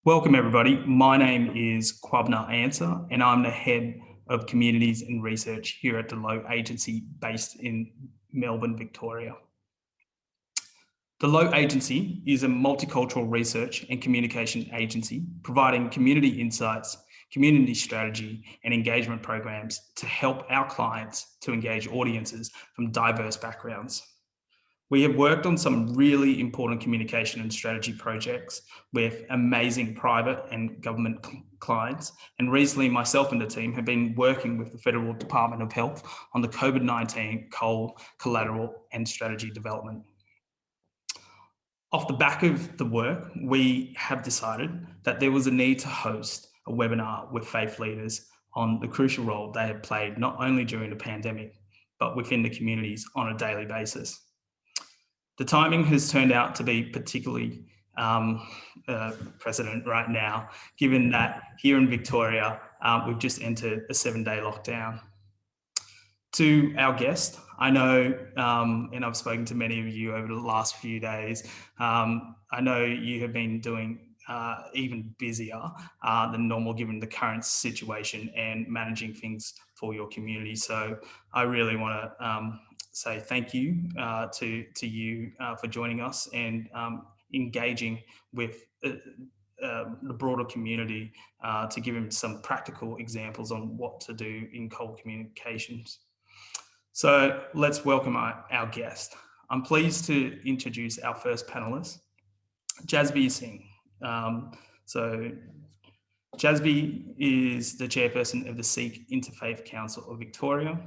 Welcome everybody. My name is Kwabna Answer and I'm the Head of Communities and Research here at the LOE Agency based in Melbourne, Victoria. The LOE Agency is a multicultural research and communication agency providing community insights, community strategy and engagement programs to help our clients to engage audiences from diverse backgrounds. We have worked on some really important communication and strategy projects with amazing private and government clients. And recently, myself and the team have been working with the Federal Department of Health on the COVID-19 CALD collateral and strategy development. Off the back of the work, we have decided that there was a need to host a webinar with faith leaders on the crucial role they have played, not only during the pandemic, but within the communities on a daily basis. The timing has turned out to be particularly precedent right now, given that here in Victoria, we've just entered a 7-day lockdown. To our guest, I know, and I've spoken to many of you over the last few days, I know you have been doing even busier than normal given the current situation and managing things for your community. So I really want to say thank you to you for joining us and engaging with the broader community to give them some practical examples on what to do in CALD communications. So let's welcome our guest. I'm pleased to introduce our first panelist, Jasby Singh. So Jasby is the chairperson of the Sikh Interfaith Council of Victoria.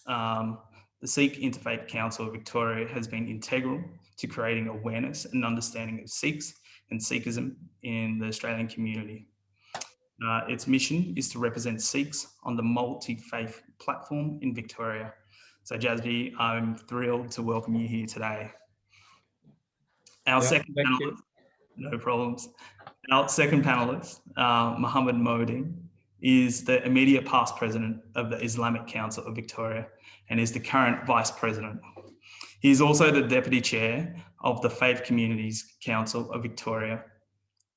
The Sikh Interfaith Council of Victoria has been integral to creating awareness and understanding of Sikhs and Sikhism in the Australian community. Its mission is to represent Sikhs on the multi-faith platform in Victoria. So Jasby, I'm thrilled to welcome you here today. Our second panelist, no problems. Our second panelist, Mohammed Modi, is the immediate past president of the Islamic Council of Victoria and is the current vice president. He is also the deputy chair of the Faith Communities Council of Victoria.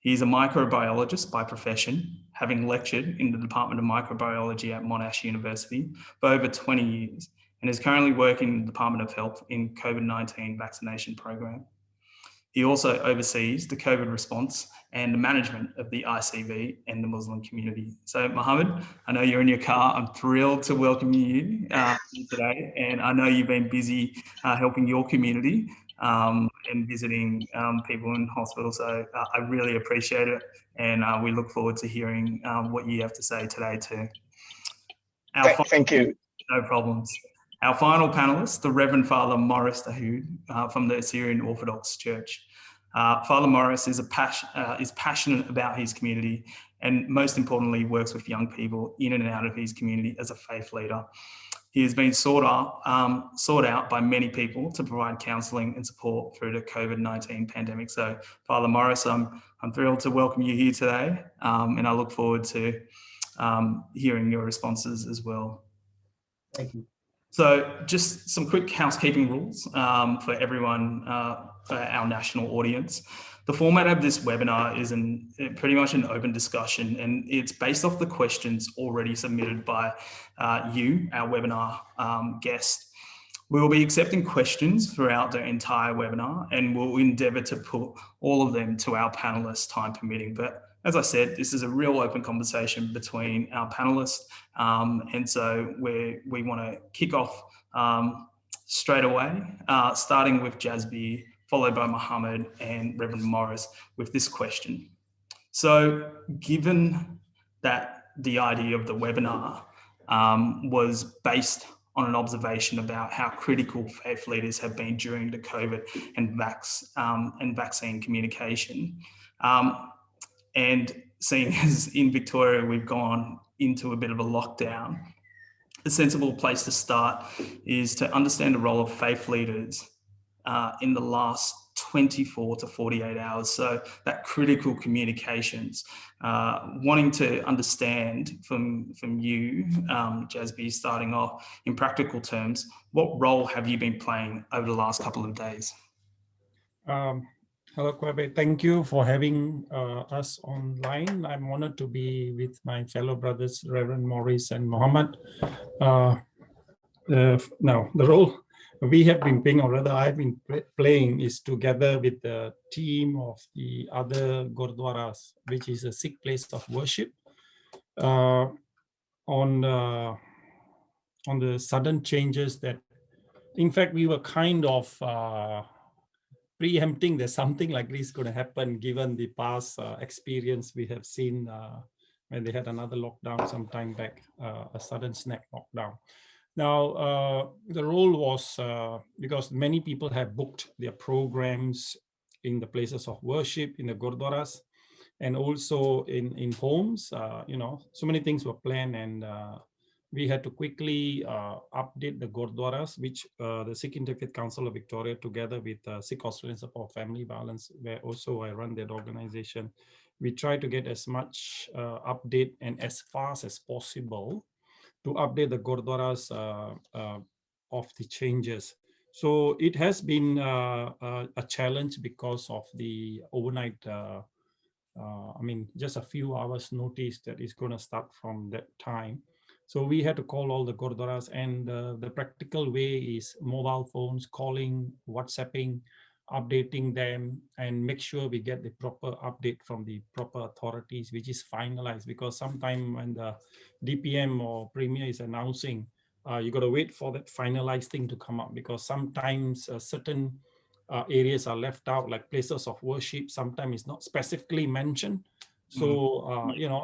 He is a microbiologist by profession, having lectured in the Department of Microbiology at Monash University for over 20 years, and is currently working in the Department of Health in COVID-19 vaccination program. He also oversees the COVID response and the management of the ICV and the Muslim community. So Mohammed, I know you're in your car. I'm thrilled to welcome you today. And I know you've been busy helping your community and visiting people in hospital. So I really appreciate it. And we look forward to hearing what you have to say today too. Thank you. No problems. Our final panelist, the Reverend Father Morris Dahoud from the Assyrian Orthodox Church. Father Morris is passionate about his community and most importantly works with young people in and out of his community as a faith leader. He has been sought out by many people to provide counselling and support through the COVID-19 pandemic. So Father Morris, I'm thrilled to welcome you here today and I look forward to hearing your responses as well. Thank you. So just some quick housekeeping rules for everyone, for our national audience. The format of this webinar is pretty much an open discussion and it's based off the questions already submitted by you, our webinar guest. We will be accepting questions throughout the entire webinar and we'll endeavour to put all of them to our panellists, time permitting. But as I said, this is a real open conversation between our panellists. And so we want to kick off straight away, starting with Jasby, followed by Mohammed and Reverend Morris with this question. So given that the idea of the webinar was based on an observation about how critical faith leaders have been during the COVID and vaccine communication, and seeing as in Victoria, we've gone into a bit of a lockdown, a sensible place to start is to understand the role of faith leaders in the last 24 to 48 hours. So that critical communications, wanting to understand from you, Jasby, starting off in practical terms, what role have you been playing over the last couple of days? Hello, Kwabe. Thank you for having us online. I'm honored to be with my fellow brothers, Reverend Maurice and Mohammed. Now, the role we have been playing, or rather I've been playing, is together with the team of the other Gurdwaras, which is a Sikh place of worship, on the sudden changes that, in fact, we were kind of preempting that something like this going to happen, given the past experience we have seen when they had another lockdown some time back, a sudden snap lockdown. Now, the role was because many people have booked their programs in the places of worship, in the gurdwaras, and also in homes. So many things were planned, and we had to quickly update the gurdwaras, which the Sikh Interfaith Council of Victoria, together with Sikh Australians for Family Violence, where also I run that organization, we try to get as much update and as fast as possible to update the gurdwaras of the changes. So it has been a challenge because of the overnight, just a few hours notice that is going to start from that time. So we had to call all the gurdwaras, and the practical way is mobile phones, calling, WhatsApping, updating them, and make sure we get the proper update from the proper authorities, which is finalized, because sometime when the DPM or Premier is announcing, you got to wait for that finalized thing to come up, because sometimes certain areas are left out, like places of worship, sometimes it's not specifically mentioned. So,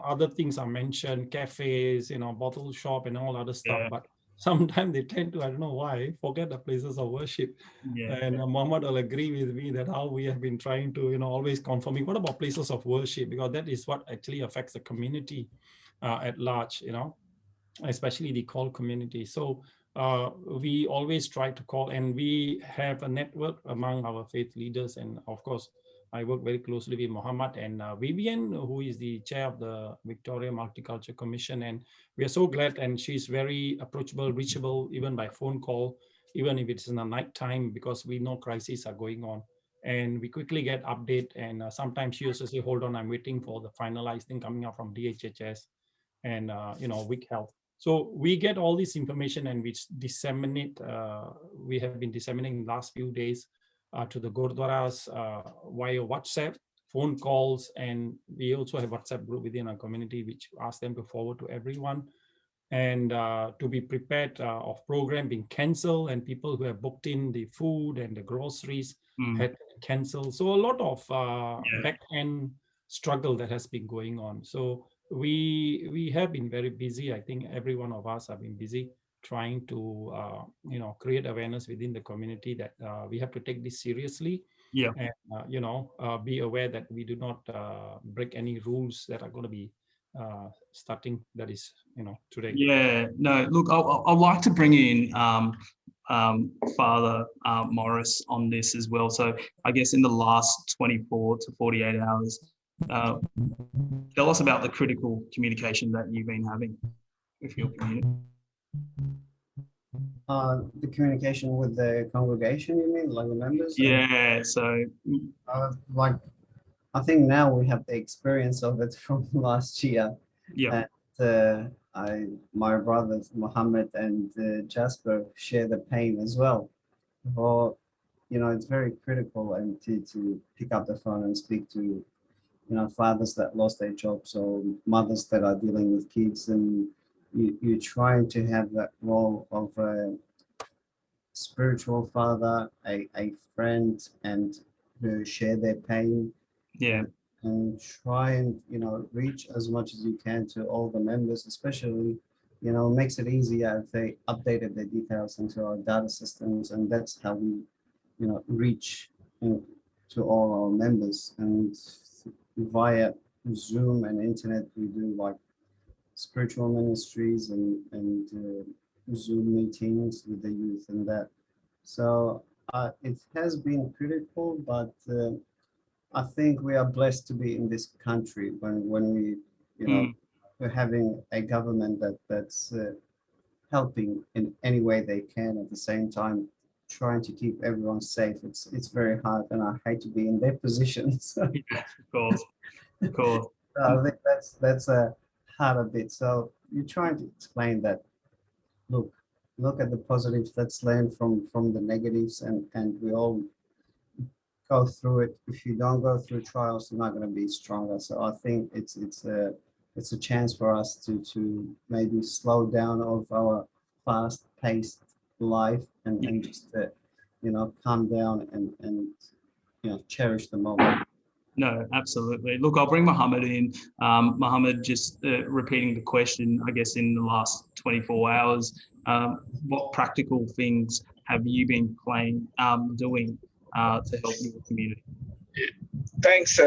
other things are mentioned, cafes, bottle shop and all other stuff, but sometimes they tend to, I don't know why, forget the places of worship. And Mohammed will agree with me that how we have been trying to, always confirming, what about places of worship? Because that is what actually affects the community at large, especially the CALD community. So we always try to call, and we have a network among our faith leaders. And of course, I work very closely with Mohammed and Vivian, who is the chair of the Victoria Multicultural Commission. And we are so glad, and she's very approachable, reachable, even by phone call, even if it's in the night time, because we know crises are going on. And we quickly get update. And sometimes she also say, hold on, I'm waiting for the finalized thing coming out from DHHS and, Week Health. So we get all this information, and we disseminate. We have been disseminating last few days to the gurdwaras via WhatsApp, phone calls, and we also have WhatsApp group within our community, which asks them to forward to everyone, and to be prepared of program being cancelled, and people who have booked in the food and the groceries had to cancel. So a lot of back end struggle that has been going on. So we have been very busy. I think every one of us have been busy trying to create awareness within the community that we have to take this seriously, and be aware that we do not break any rules that are going to be starting, that is today. No, look, I'd like to bring in Father Morris on this as well. So I guess in the last 24 to 48 hours, tell us about the critical communication that you've been having with your community. The communication with the congregation, you mean, like the members? Yeah, so like, I think now we have the experience of it from last year. Yeah. And my brothers Mohammed and Jasper share the pain as well. Or, it's very critical, and to pick up the phone and speak to, fathers that lost their jobs, or mothers that are dealing with kids, and you're trying to have that role of a spiritual father, a friend, and to share their pain. Yeah. And try and, reach as much as you can to all the members, especially, makes it easier if they updated their details into our data systems, and that's how we, reach to all our members. And via Zoom and internet, we do like spiritual ministries and Zoom meetings with the youth and that. So it has been critical, but I think we are blessed to be in this country when we, we're having a government that's helping in any way they can. At the same time, trying to keep everyone safe. It's very hard, and I hate to be in their positions. Yeah, of course, of course. I think that's a harder bit. So you're trying to explain that, look at the positives, let's learn from the negatives, and we all go through it. If you don't go through trials, you're not going to be stronger. So I think it's a chance for us to maybe slow down of our fast-paced life and just calm down and cherish the moment. No, absolutely. Look, I'll bring Mohammed in. Mohammed, just repeating the question, I guess, in the last 24 hours, what practical things have you been doing to help your community? Thanks.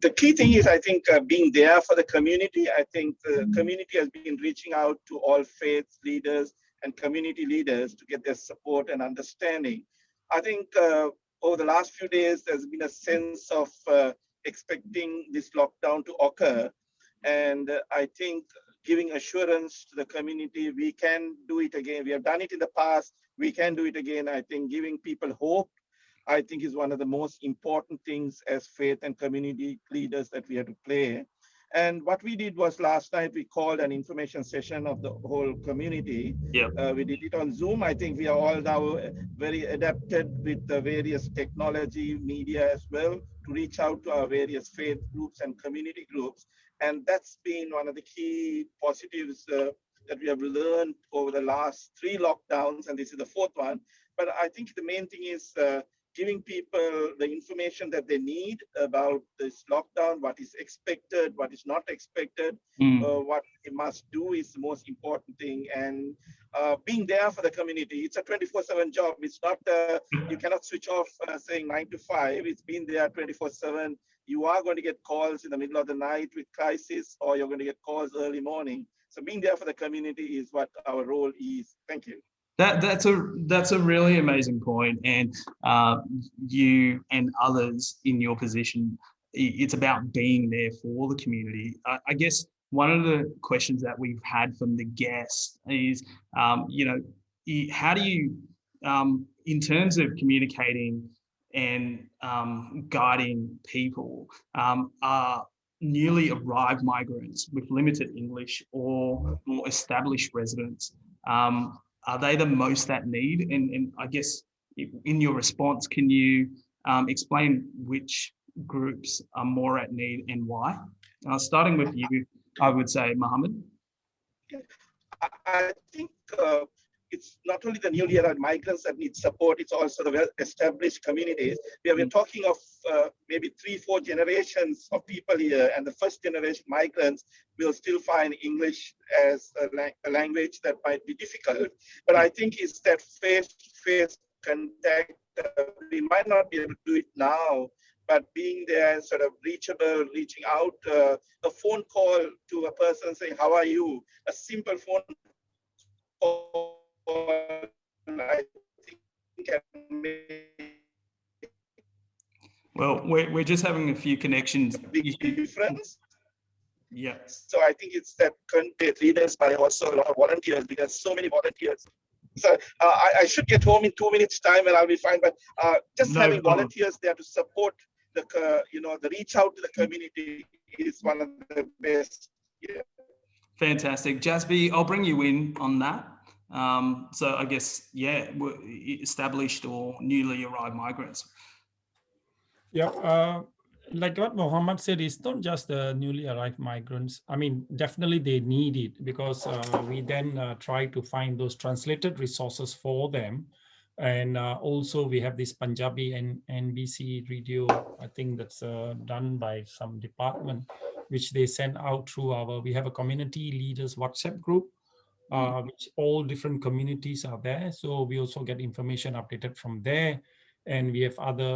The key thing is, I think, being there for the community. I think the community has been reaching out to all faith leaders and community leaders to get their support and understanding. I think over the last few days, there's been a sense of expecting this lockdown to occur. And I think giving assurance to the community, we can do it again. We have done it in the past. We can do it again. I think giving people hope, I think, is one of the most important things as faith and community leaders that we have to play. And what we did was last night, we called an information session of the whole community. Yeah. We did it on Zoom. I think we are all now very adapted with the various technology, media as well, to reach out to our various faith groups and community groups. And that's been one of the key positives that we have learned over the last 3 lockdowns, and this is the 4th one. But I think the main thing is giving people the information that they need about this lockdown, what is expected, what is not expected, what they must do is the most important thing. And being there for the community, it's a 24/7 job. It's not, you cannot switch off saying 9 to 5. It's been there 24/7. You are going to get calls in the middle of the night with crisis, or you're going to get calls early morning. So being there for the community is what our role is. Thank you. That's a really amazing point, and you and others in your position, it's about being there for the community. I guess one of the questions that we've had from the guests is, how do you, in terms of communicating and guiding people, are newly arrived migrants with limited English or more established residents, are they the most at need? And I guess in your response, can you explain which groups are more at need and why? Starting with you, I would say, Mohammed. I think it's not only the newly arrived migrants that need support, it's also the well-established communities. We are talking of maybe 3-4 generations of people here, and the first generation migrants will still find English as a language that might be difficult. But I think it's that face-to-face contact. We might not be able to do it now, but being there, sort of reachable, reaching out, a phone call to a person saying, how are you? A simple phone call, I think, can make Well, we're just having a few connections. big difference. Yeah. So I think it's that content leaders, but also a lot of volunteers, because so many volunteers. So I should get home in 2 minutes time and I'll be fine. But just having volunteers there to support the reach out to the community is one of the best. Yeah. Fantastic. Jasby, I'll bring you in on that. So I guess, established or newly arrived migrants. Yeah, like what Mohammed said, it's not just the newly arrived migrants. I mean, definitely they need it, because we then try to find those translated resources for them. And also we have this Punjabi and NBC radio, I think that's done by some department, which they send out through we have a community leaders WhatsApp group, which all different communities are there. So we also get information updated from there. And we have other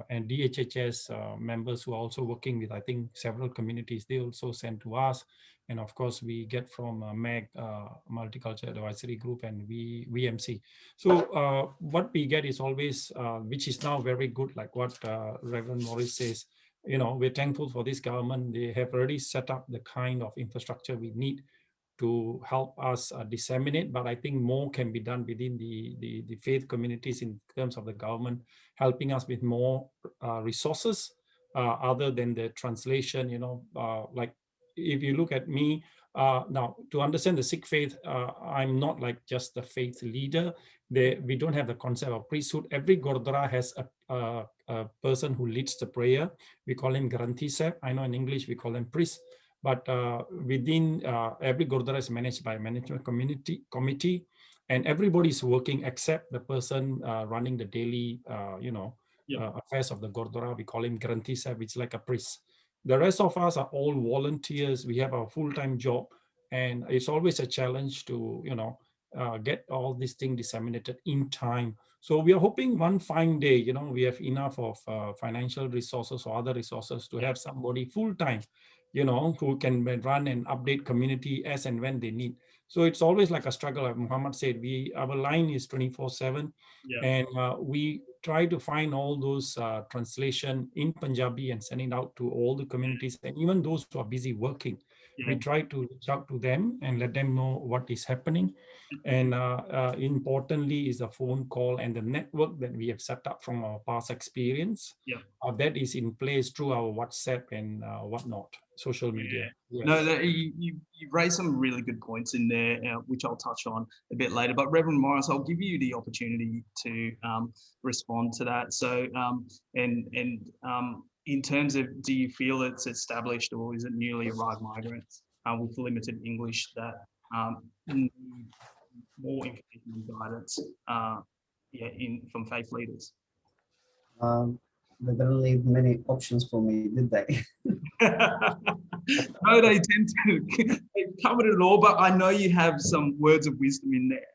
and DHHS members who are also working with, I think, several communities. They also send to us. And of course, we get from MEG, Multicultural Advisory Group, and VMC. So what we get is always, which is now very good, like what Reverend Morris says, we're thankful for this government. They have already set up the kind of infrastructure we need to help us disseminate, but I think more can be done within the faith communities in terms of the government helping us with more resources other than the translation. Like if you look at me now, to understand the Sikh faith, I'm not like just the faith leader. We don't have the concept of priesthood. Every Gurdwara has a person who leads the prayer. We call him Granthi Sahib. I know in English we call them priest. But within every Gurdwara is managed by a management committee, and everybody is working except the person running the daily, affairs of the Gurdwara. We call him Granthi Sahib, which is like a priest. The rest of us are all volunteers. We have a full-time job, and it's always a challenge to, get all these things disseminated in time. So we are hoping one fine day, we have enough of financial resources or other resources to have somebody full-time, who can run and update community as and when they need. So it's always like a struggle. Like Muhammad said, our line is 24/7, and we try to find all those translation in Punjabi and send it out to all the communities, and even those who are busy working. We try to reach out to them and let them know what is happening. And importantly is the phone call and the network that we have set up from our past experience. That is in place through our WhatsApp and whatnot, social media. Yes. No, you've raised some really good points in there, which I'll touch on a bit later. But Reverend Morris, I'll give you the opportunity to respond to that. So, in terms of, do you feel it's established, or is it newly arrived migrants with limited English that need more information and guidance from faith leaders? They didn't leave many options for me, did they? No, they tend to. They've covered it all, but I know you have some words of wisdom in there.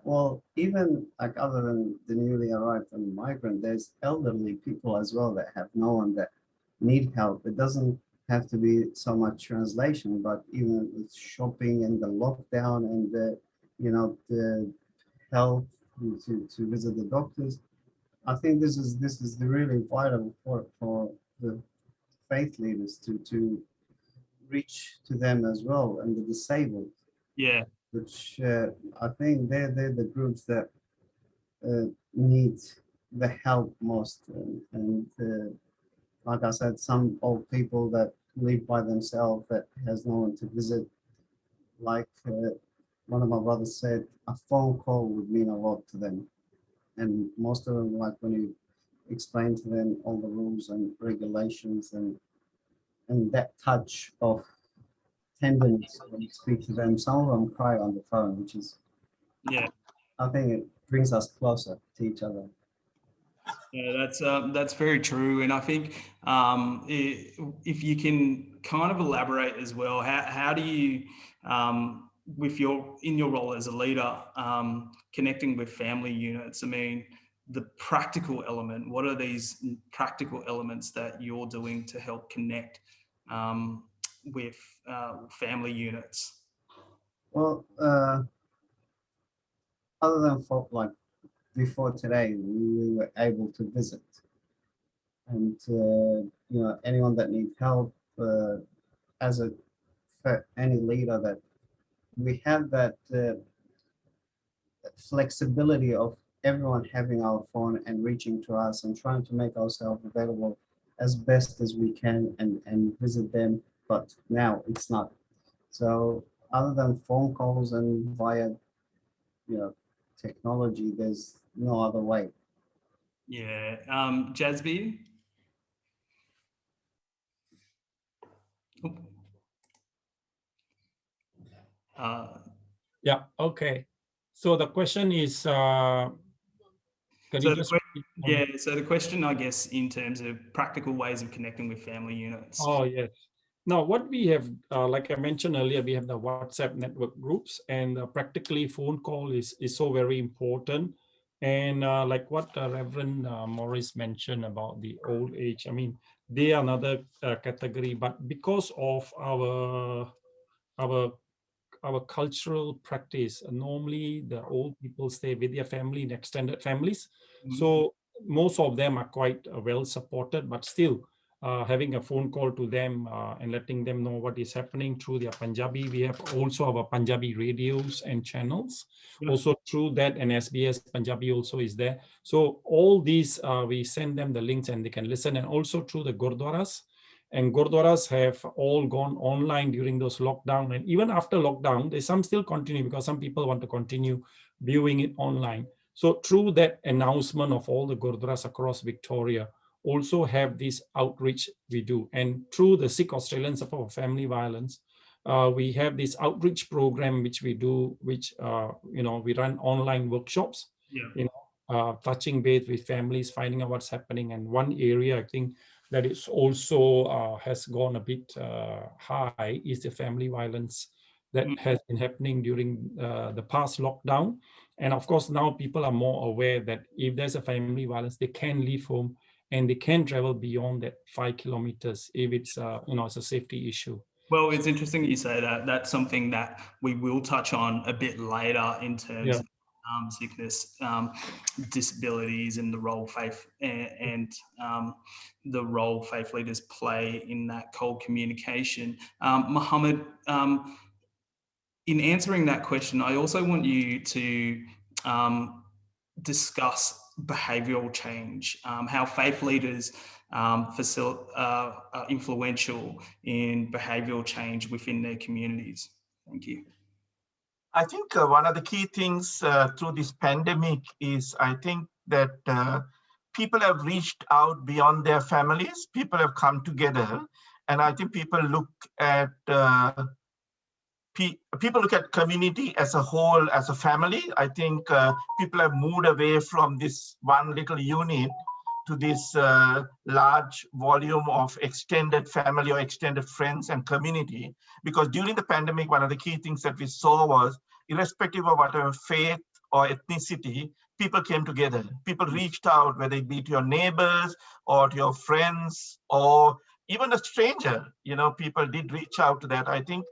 Well, even like other than the newly arrived and migrant, there's elderly people as well that have no one that need help. It doesn't have to be so much translation, but even with shopping and the lockdown and the health to visit the doctors. I think this is really vital for the faith leaders to reach to them as well, and the disabled. Yeah. Which I think they're the groups that need the help most. And like I said, some old people that live by themselves that has no one to visit. Like one of my brothers said, a phone call would mean a lot to them. And most of them, like when you explain to them all the rules and regulations and that touch of tenderness when you speak to them, some of them cry on the phone, which is, I think it brings us closer to each other. Yeah, that's very true, and I think if you can kind of elaborate as well, how do you, in your role as a leader, connecting with family units? I mean, the practical element. What are these practical elements that you're doing to help connect with family units? Well, other than for like before today, we were able to visit, and anyone that needs help, as any leader, that we have that flexibility of everyone having our phone and reaching to us and trying to make ourselves available as best as we can and visit them. But now it's not. So other than phone calls and via technology, there's no other way. Yeah. Jasby? Yeah, okay. So the question is, so the question, I guess, in terms of practical ways of connecting with family units. Oh, yes. Now, what we have, like I mentioned earlier, we have the WhatsApp network groups, and practically phone call is so very important. And like what Reverend Morris mentioned about the old age, I mean, they are another category, but because of our cultural practice, normally the old people stay with their family in extended families. So most of them are quite well supported, but still having a phone call to them and letting them know what is happening through their Punjabi. We have also our Punjabi radios and channels. Also through that, and SBS Punjabi also is there. So all these, we send them the links and they can listen, and also through the Gurdwaras. And Gurdwaras have all gone online during those lockdown. And even after lockdown, there's some still continue because some people want to continue viewing it online. So through that announcement of all the Gurdwaras across Victoria, also have this outreach we do. And through the Sikh Australian Support for Family Violence, we have this outreach program which we do, which we run online workshops, touching base with families, finding out what's happening. And one area I think that is also has gone a bit high is the family violence that has been happening during the past lockdown. And of course, now people are more aware that if there's a family violence, they can leave home and they can travel beyond that 5 kilometers if it's it's a safety issue. Well, it's interesting that you say that. That's something that we will touch on a bit later in terms of sickness, disabilities, and the role faith and the role faith leaders play in that CALD communication. Mohammed, in answering that question, I also want you to discuss behavioural change, how faith leaders are influential in behavioural change within their communities. Thank you. I think one of the key things through this pandemic is I think that people have reached out beyond their families. People have come together, and I think people look at community as a whole, as a family. I think people have moved away from this one little unit to this large volume of extended family or extended friends and community. Because during the pandemic, one of the key things that we saw was, irrespective of whatever faith or ethnicity, people came together. People reached out, whether it be to your neighbors or to your friends or even a stranger. People did reach out to that. I think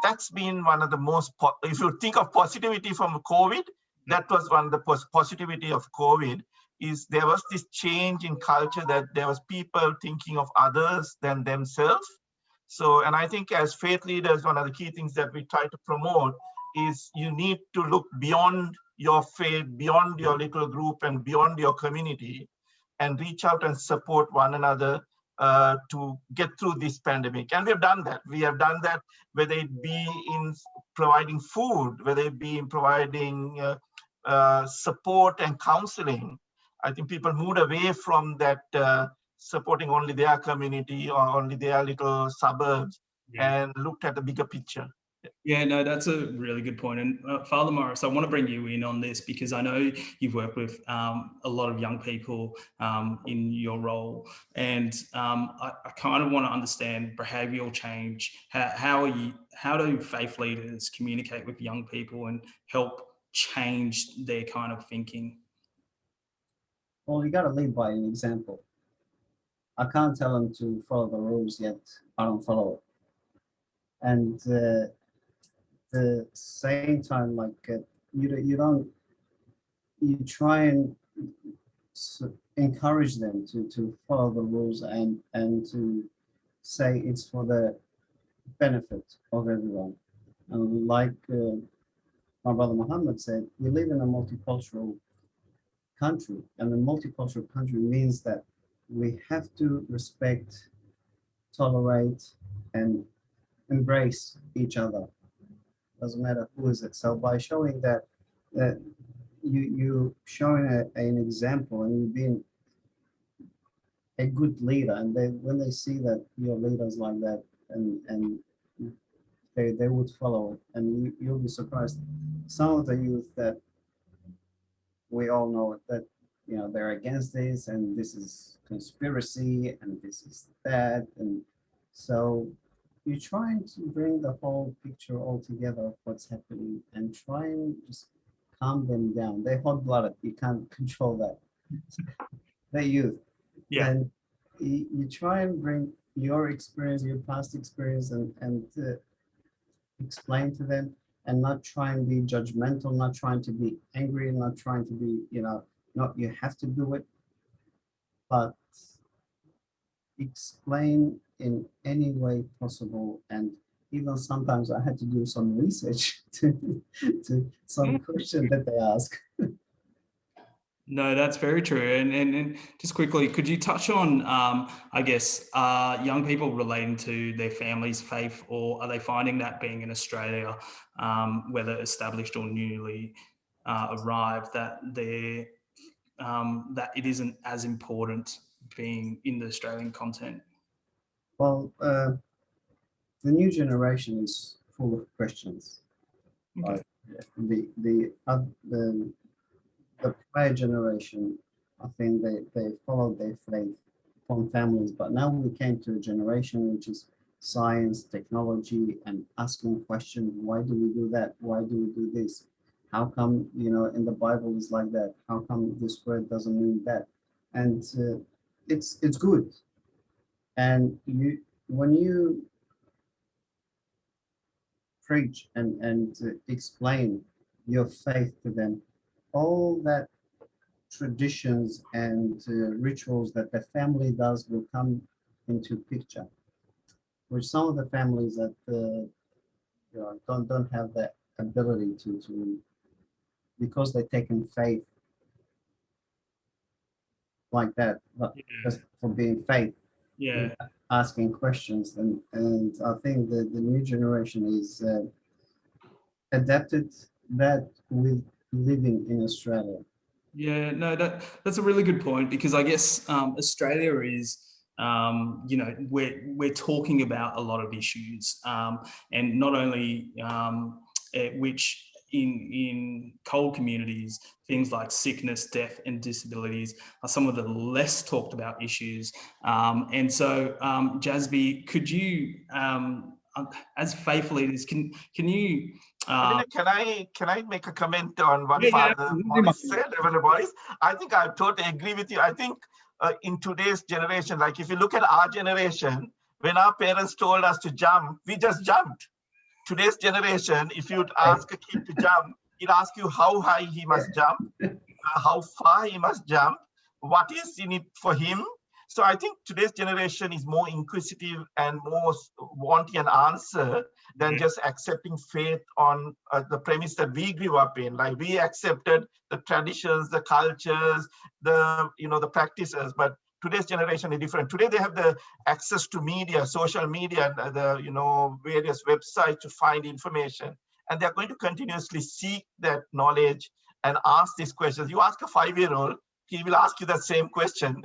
that's been one of the most, if you think of positivity from COVID, that was one of the positivity of COVID, is there was this change in culture that there was people thinking of others than themselves. So, and I think as faith leaders, one of the key things that we try to promote is you need to look beyond your faith, beyond your little group and beyond your community, and reach out and support one another to get through this pandemic. And we've done that. We have done that, whether it be in providing food, whether it be in providing support and counseling. I think people moved away from that supporting only their community or only their little suburbs and looked at the bigger picture. Yeah, no, that's a really good point. And Father Morris, I want to bring you in on this because I know you've worked with a lot of young people in your role. And I kind of want to understand behavioural change. How do faith leaders communicate with young people and help change their kind of thinking? Well, you got to lead by an example. I can't tell them to follow the rules, yet I don't follow it. And the same time, like you try and encourage them to follow the rules and to say it's for the benefit of everyone. And like my brother Muhammad said, we live in a multicultural country, and a multicultural country means that we have to respect, tolerate, and embrace each other. Doesn't matter who is it. So by showing that you showing an example and you being a good leader, and when they see that your leaders like that, and they would follow it, and you'll be surprised. Some of the youth that we all know that they're against this, and this is conspiracy, and this is that, and so you're trying to bring the whole picture all together of what's happening and try and just calm them down. They're hot-blooded. You can't control that. They're youth. Yeah. And you try and bring your experience, your past experience, and explain to them, and not try and be judgmental, not trying to be angry, not trying to be, not you have to do it, but explain in any way possible. And even sometimes I had to do some research to some question that they ask. No, that's very true. And just quickly, could you touch on, I guess, young people relating to their family's faith, or are they finding that being in Australia, whether established or newly arrived, that that it isn't as important being in the Australian content? Well, the new generation is full of questions. Okay. The prior generation, I think they followed their faith from families, but now we came to a generation which is science, technology, and asking questions. Why do we do that? Why do we do this? How come, in the Bible is like that? How come this word doesn't mean that? And it's good. And when you preach and explain your faith to them, all that traditions and rituals that the family does will come into picture, which some of the families that don't have that ability to because they've taken faith like that, but just for being faith, Yeah. asking questions, and I think that the new generation is adapted that with living in Australia. Yeah, no, that's a really good point, because I guess Australia is, we're talking about a lot of issues, and not only which in CALD communities, things like sickness, death, and disabilities are some of the less talked about issues. And so, Jasby, could you, as faith leaders, can you? Can I make a comment on what Yeah, Father absolutely, Morris said, Reverend Morris? I think I totally agree with you. I think in today's generation, like if you look at our generation, when our parents told us to jump, we just jumped. Today's generation, if you'd ask a kid to jump, he'd ask you how high he must jump, how far he must jump, what is in it for him. So I think today's generation is more inquisitive and more wanting an answer than just accepting faith on the premise that we grew up in. Like we accepted the traditions, the cultures, the practices, but today's generation is different. Today they have the access to media, social media, the various websites to find information, and they're going to continuously seek that knowledge and ask these questions. You ask a 5-year-old, he will ask you that same question.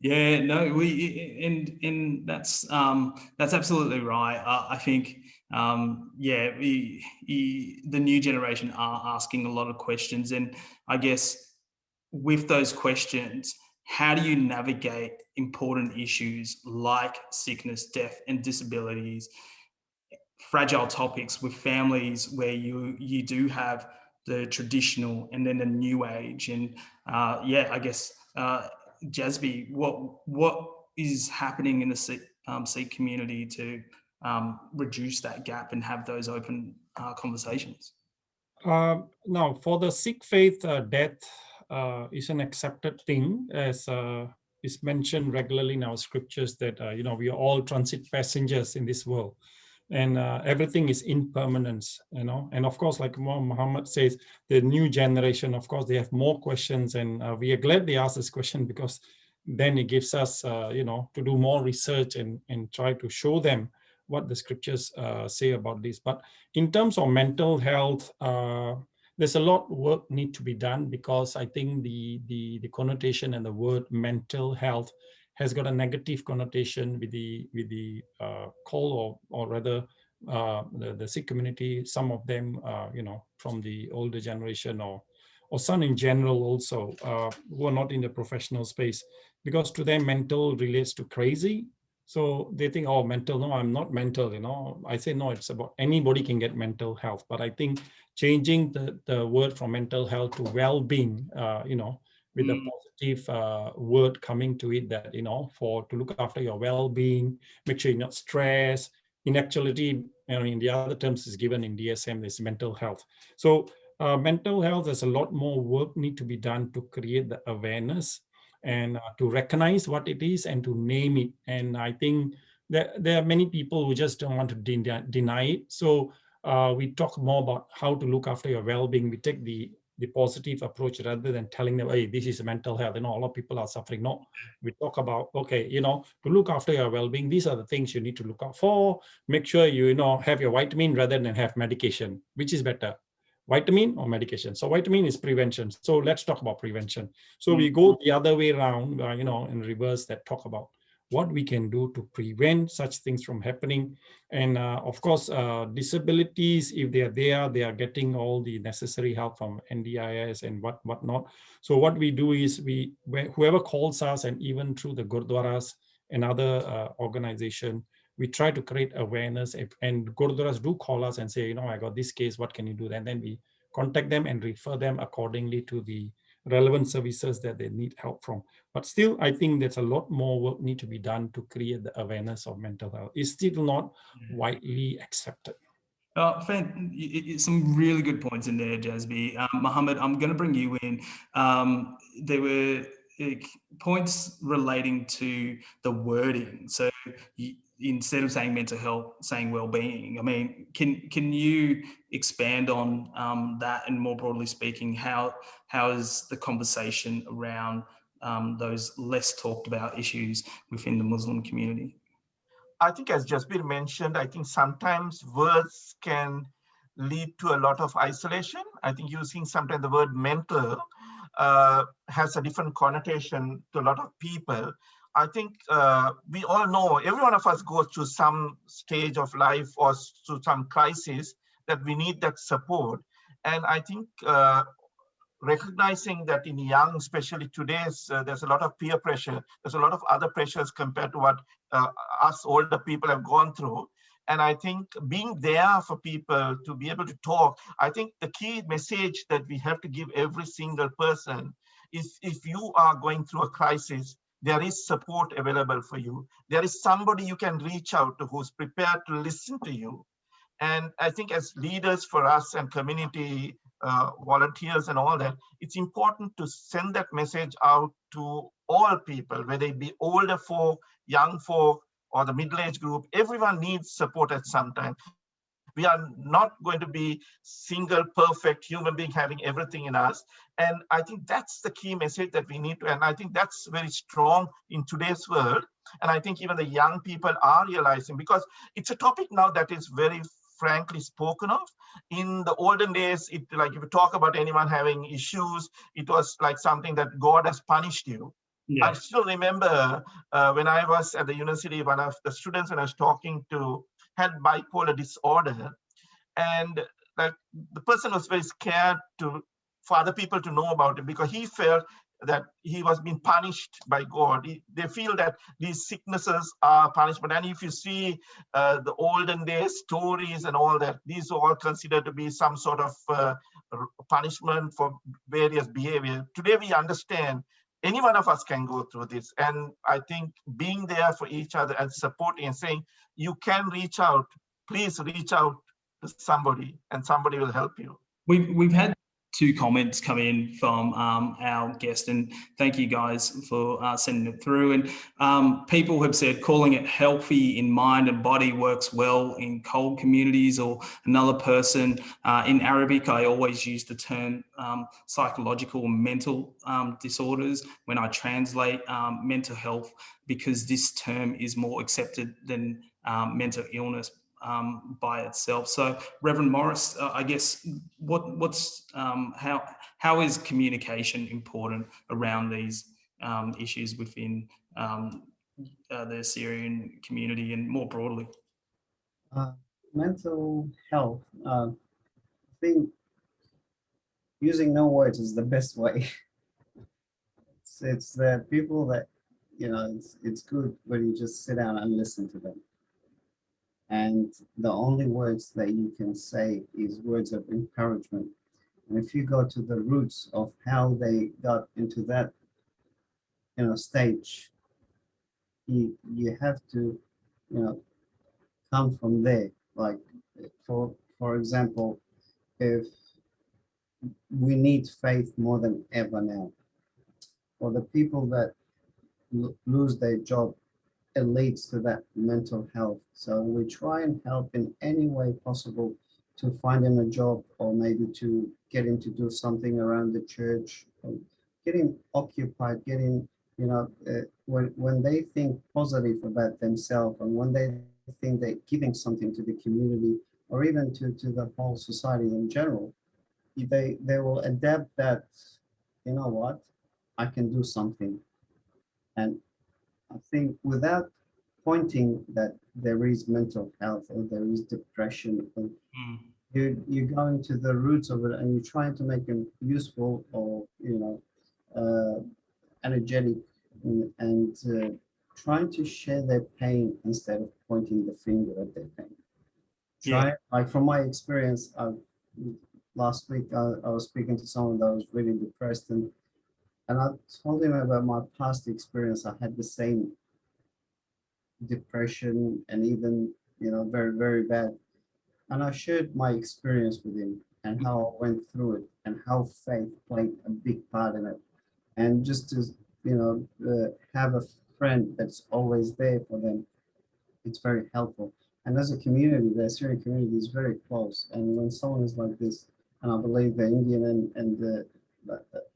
Yeah, no, and that's absolutely right. I think, the new generation are asking a lot of questions, and I guess with those questions, how do you navigate important issues like sickness, death, and disabilities, fragile topics with families where you do have the traditional and then the new age, and I guess. Jasby, what is happening in the Sikh community to reduce that gap and have those open conversations? Now, for the Sikh faith, death is an accepted thing, as is mentioned regularly in our scriptures that we are all transit passengers in this world, and everything is impermanence, and of course, like Muhammad says, the new generation, of course, they have more questions, and we are glad they asked this question, because then it gives us to do more research and try to show them what the scriptures say about this. But in terms of mental health, there's a lot of work need to be done, because I think the connotation and the word mental health has got a negative connotation with the call, or rather the Sikh community. Some of them, from the older generation, or some in general also, who are not in the professional space, because to them mental relates to crazy. So they think, oh, mental, no, I'm not mental, I say, no, it's about anybody can get mental health. But I think changing the word from mental health to well-being, with a positive word coming to it, that, to look after your well-being, make sure you're not stressed. In actuality, in the other terms is given in DSM, is mental health. So mental health, there's a lot more work need to be done to create the awareness. and to recognize what it is and to name it. And I think that there are many people who just don't want to deny it. So we talk more about how to look after your well-being. We take the positive approach rather than telling them, hey, this is mental health, a lot of people are suffering. No, we talk about, okay, to look after your well-being, these are the things you need to look out for. Make sure you have your vitamin rather than have medication. Which is better, vitamin or medication? So vitamin is prevention. So let's talk about prevention. So we go the other way around, in reverse, that talk about what we can do to prevent such things from happening. And of course, disabilities, if they are there, they are getting all the necessary help from NDIS and whatnot. So what we do is whoever calls us, and even through the Gurdwaras and other organization, we try to create awareness. And Gurdwaras do call us and say, I got this case, what can you do? And then we contact them and refer them accordingly to the relevant services that they need help from. But still, I think there's a lot more work need to be done to create the awareness of mental health. It's still not widely accepted. Some really good points in there, Jasby. Mohammed, I'm going to bring you in. There were points relating to the wording. So instead of saying mental health, saying well-being. I mean, can you expand on that, and more broadly speaking, how is the conversation around those less talked about issues within the Muslim community? I think, as Jasbir mentioned, I think sometimes words can lead to a lot of isolation. I think using sometimes the word mental has a different connotation to a lot of people. I think we all know, every one of us goes through some stage of life or through some crisis that we need that support. And I think recognizing that in young, especially today's, there's a lot of peer pressure. There's a lot of other pressures compared to what us older people have gone through. And I think being there for people to be able to talk, I think the key message that we have to give every single person is, if you are going through a crisis, there is support available for you. There is somebody you can reach out to who's prepared to listen to you. And I think as leaders for us and community volunteers and all that, it's important to send that message out to all people, whether it be older folk, young folk, or the middle-aged group. Everyone needs support at some time. We are not going to be single, perfect human being having everything in us. And I think that's the key message that we need to, and I think that's very strong in today's world. And I think even the young people are realizing, because it's a topic now that is very frankly spoken of. In the olden days, like if you talk about anyone having issues, it was like something that God has punished you. Yeah. I still remember when I was at the university, one of the students when I was talking to had bipolar disorder, and like the person was very scared for other people to know about it, because he felt that he was being punished by God. They feel that these sicknesses are punishment. And if you see the olden days stories and all that, these are all considered to be some sort of punishment for various behavior. Today we understand any one of us can go through this. And I think being there for each other and supporting and saying, you can reach out, please reach out to somebody and somebody will help you. We've had 2 comments come in from our guest, and thank you guys for sending it through. And people have said calling it healthy in mind and body works well in CALD communities, or another person in Arabic, I always use the term psychological or mental disorders when I translate mental health, because this term is more accepted than mental illness by itself. So, Reverend Morris, I guess how is communication important around these issues within the Syrian community and more broadly? Mental health. I think using no words is the best way. It's the people that, it's good when you just sit down and listen to them. And the only words that you can say is words of encouragement. And if you go to the roots of how they got into that, stage, you have to, come from there. Like, for example, if we need faith more than ever now, or the people that lose their job, it leads to that mental health. So we try and help in any way possible to find him a job, or maybe to get him to do something around the church, or get him occupied, get him, when they think positive about themselves, and when they think they're giving something to the community, or even to the whole society in general, they will adapt that, you know what, I can do something. And I think without pointing that there is mental health or there is depression, you're going to the roots of it, and you're trying to make them useful, or energetic, and trying to share their pain instead of pointing the finger at their pain. Like from my experience, last week I was speaking to someone that was really depressed, and I told him about my past experience. I had the same depression, and even very, very bad. And I shared my experience with him and how I went through it, and how faith played a big part in it. And just to have a friend that's always there for them, it's very helpful. And as a community, the Syrian community is very close. And when someone is like this, and I believe the Indian and the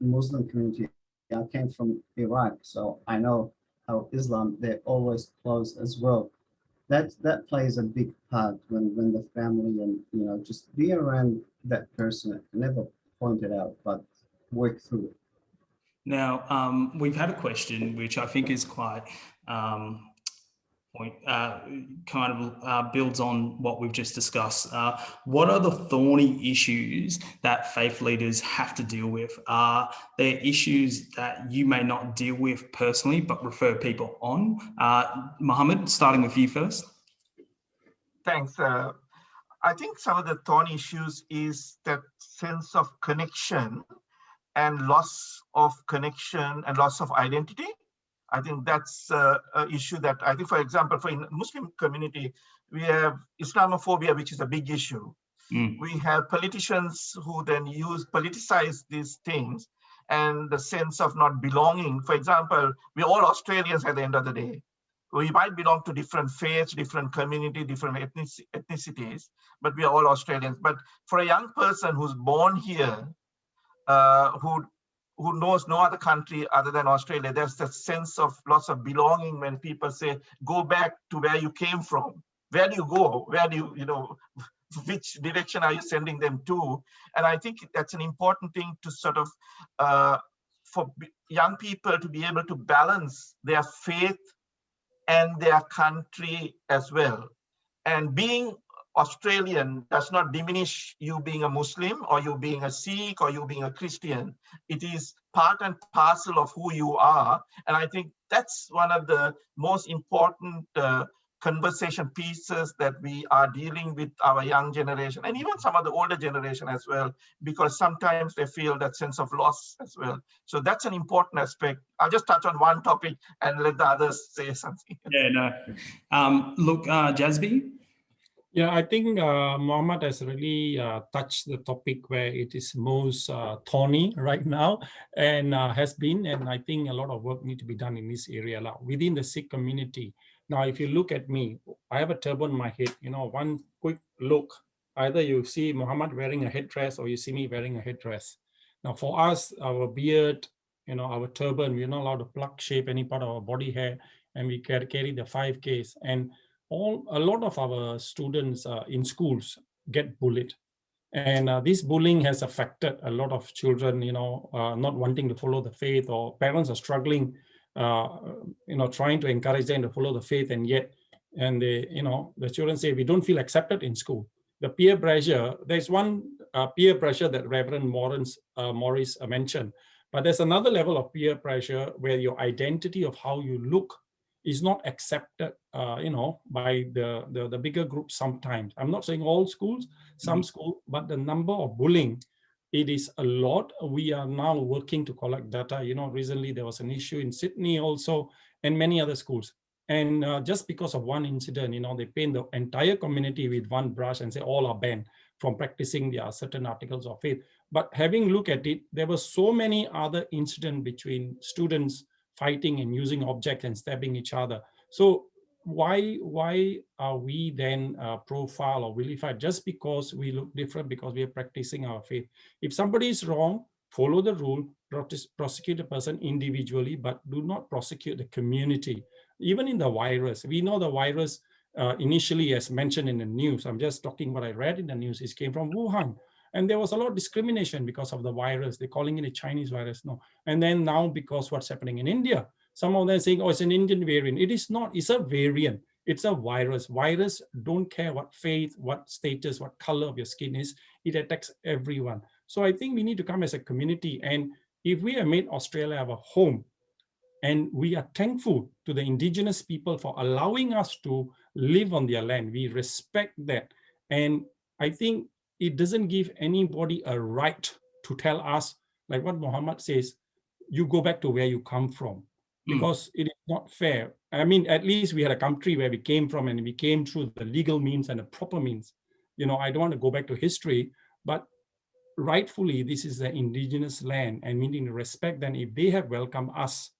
Muslim community, I came from Iraq, so I know how Islam, they're always close as well. That plays a big part when the family, and just be around that person, never point it out, but work through it. Now, we've had a question which I think is quite builds on what we've just discussed. What are the thorny issues that faith leaders have to deal with? Are there issues that you may not deal with personally, but refer people on? Mohammed, starting with you first. Thanks. I think some of the thorny issues is that sense of connection and loss of connection and loss of identity. I think that's an issue that I think, for example, for in Muslim community, we have Islamophobia, which is a big issue. We have politicians who then politicize these things, and the sense of not belonging. For example, we're all Australians at the end of the day. We might belong to different faiths, different community, different ethnicities, but we are all Australians. But for a young person who's born here, who knows no other country other than Australia, there's that sense of loss of belonging when people say, go back to where you came from. Where do you go? Where do you, which direction are you sending them to? And I think that's an important thing to sort of, for young people to be able to balance their faith and their country as well. And being Australian does not diminish you being a Muslim, or you being a Sikh, or you being a Christian. It is part and parcel of who you are. And I think that's one of the most important conversation pieces that we are dealing with our young generation, and even some of the older generation as well, because sometimes they feel that sense of loss as well. So that's an important aspect. I'll just touch on one topic and let the others say something. Yeah, no. Look, Jasby? Yeah, I think Mohammed has really touched the topic where it is most thorny right now, and has been, and I think a lot of work needs to be done in this area now within the Sikh community. Now, if you look at me, I have a turban on my head. One quick look, either you see Mohammed wearing a headdress, or you see me wearing a headdress. Now, for us, our beard, our turban, we're not allowed to pluck, shave any part of our body hair, and we carry the 5Ks. And a lot of our students in schools get bullied. And this bullying has affected a lot of children, not wanting to follow the faith, or parents are struggling, trying to encourage them to follow the faith, and yet, the children say, we don't feel accepted in school. The peer pressure, there's one peer pressure that Reverend Morris mentioned, but there's another level of peer pressure where your identity of how you look is not accepted, by the bigger group sometimes. I'm not saying all schools, some schools, but the number of bullying, it is a lot. We are now working to collect data. Recently there was an issue in Sydney also, and many other schools. And just because of one incident, they paint the entire community with one brush and say all are banned from practicing their certain articles of faith. But having looked at it, there were so many other incidents between students fighting and using objects and stabbing each other. So why are we then profile or vilified just because we look different, because we are practicing our faith? If somebody is wrong, follow the rule, prosecute the person individually, but do not prosecute the community. Even in the virus, we know the virus initially, as mentioned in the news, I'm just talking what I read in the news, it came from Wuhan. And there was a lot of discrimination because of the virus. They're calling it a Chinese virus now. And then now because what's happening in India, some of them saying, oh, it's an Indian variant. It is not, it's a variant. It's a virus. Virus don't care what faith, what status, what color of your skin is. It attacks everyone. So I think we need to come as a community. And if we have made Australia our home, and we are thankful to the indigenous people for allowing us to live on their land, we respect that. And I think it doesn't give anybody a right to tell us, like what Muhammad says, you go back to where you come from, because it is not fair. I mean, at least we had a country where we came from and we came through the legal means and the proper means. You know, I don't want to go back to history, but rightfully, this is the indigenous land, and we need to respect them if they have welcomed us.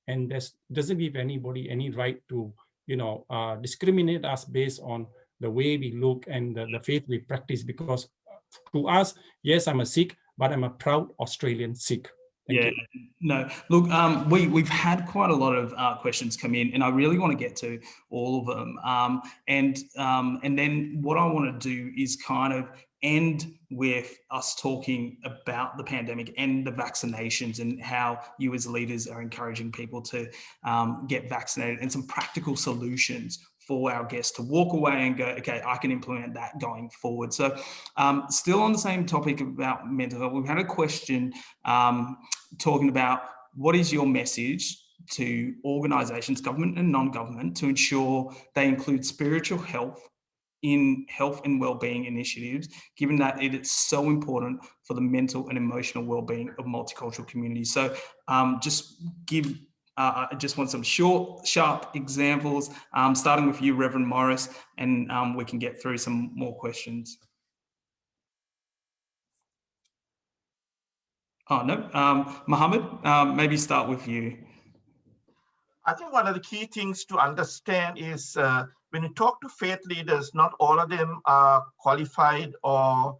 And this doesn't give anybody any right to, you know, discriminate us based on the way we look and the faith we practice. Because to us, yes, I'm a Sikh, but I'm a proud Australian Sikh. Thank you. No, look, we've had quite a lot of questions come in, and I really want to get to all of them. And then what I want to do is kind of end with us talking about the pandemic and the vaccinations and how you as leaders are encouraging people to get vaccinated, and some practical solutions for our guests to walk away and go, okay, I can implement that going forward. So still on the same topic about mental health, we've had a question talking about what is your message to organisations, government and non-government, to ensure they include spiritual health in health and well-being initiatives, given that it is so important for the mental and emotional well-being of multicultural communities. So I just want some short, sharp examples, starting with you, Reverend Morris, and we can get through some more questions. Oh, no, Mohammed, maybe start with you. I think one of the key things to understand is when you talk to faith leaders, not all of them are qualified or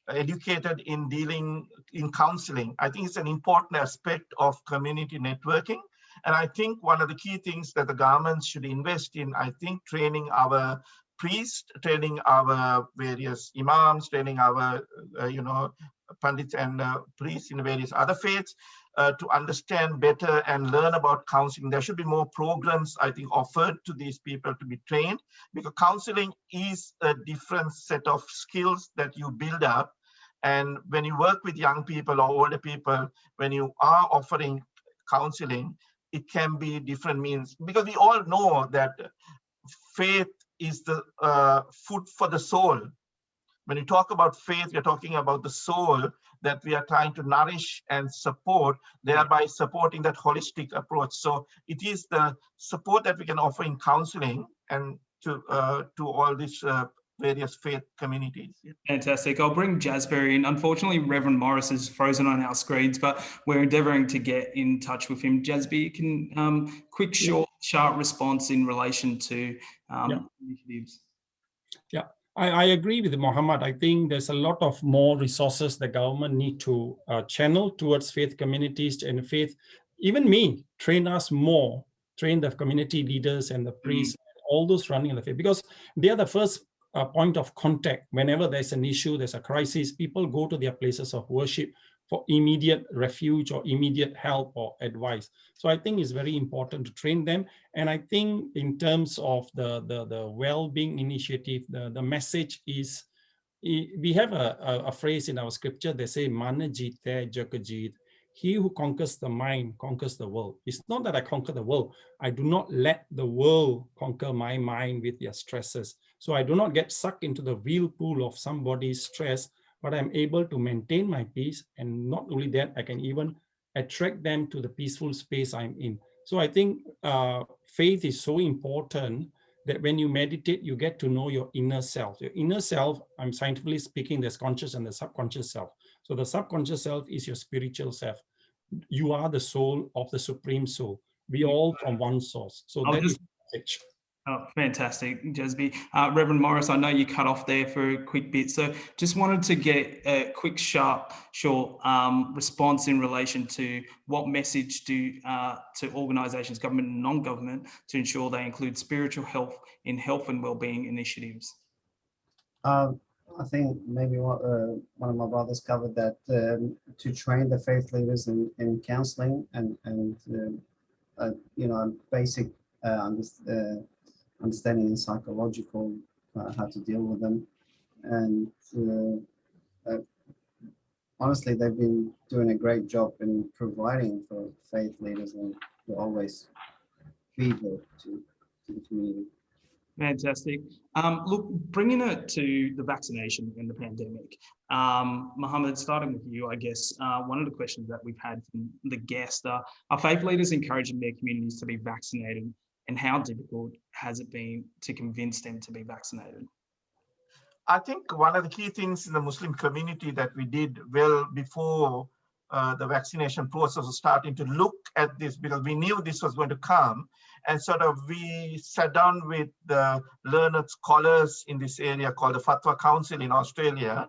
educated in dealing in counseling. I think it's an important aspect of community networking. And I think one of the key things that the government should invest in, I think, training our priests, training our various imams, training our, pandits and priests in various other faiths to understand better and learn about counseling. There should be more programs, I think, offered to these people to be trained, because counseling is a different set of skills that you build up. And when you work with young people or older people, when you are offering counseling, it can be different means, because we all know that faith is the food for the soul. When you talk about faith, we're talking about the soul that we are trying to nourish and support, thereby supporting that holistic approach. So it is the support that we can offer in counseling and to all these various faith communities. Fantastic. I'll bring Jasby in. Unfortunately, Reverend Morris is frozen on our screens, but we're endeavouring to get in touch with him. Jasby, can quick, short, sharp response in relation to initiatives. Yeah, I agree with Mohammed. I think there's a lot of more resources the government need to channel towards faith communities and faith. Even me, train us more, train the community leaders and the priests, all those running the faith, because they are the first point of contact. Whenever there's an issue, there's a crisis, people go to their places of worship for immediate refuge or immediate help or advice. So I think it's very important to train them. And I think in terms of the well-being initiative, the message is, we have a phrase in our scripture, they say, Mana jite jakajit. He who conquers the mind conquers the world. It's not that I conquer the world. I do not let the world conquer my mind with their stresses. So I do not get sucked into the whirlpool of somebody's stress, but I'm able to maintain my peace. And not only that, I can even attract them to the peaceful space I'm in. So I think faith is so important that when you meditate, you get to know your inner self. Your inner self, I'm scientifically speaking, there's conscious and the subconscious self. So the subconscious self is your spiritual self. You are the soul of the supreme soul. We all from one source. So that is the message. Oh, fantastic, Jasby. Reverend Morris, I know you cut off there for a quick bit, so just wanted to get a quick, short response in relation to what message to organisations, government and non-government, to ensure they include spiritual health in health and wellbeing initiatives. I think maybe one of my brothers covered that, to train the faith leaders in counselling and you know, basic understanding in psychological, how to deal with them. And honestly, they've been doing a great job in providing for faith leaders and to always be there to the community. Fantastic. Look, bringing it to the vaccination and the pandemic, Mohammed, starting with you, I guess, one of the questions that we've had from the guest are faith leaders encouraging their communities to be vaccinated, and how difficult has it been to convince them to be vaccinated? I think one of the key things in the Muslim community that we did well before the vaccination process was starting to look at this, because we knew this was going to come, and sort of we sat down with the learned scholars in this area called the Fatwa Council in Australia,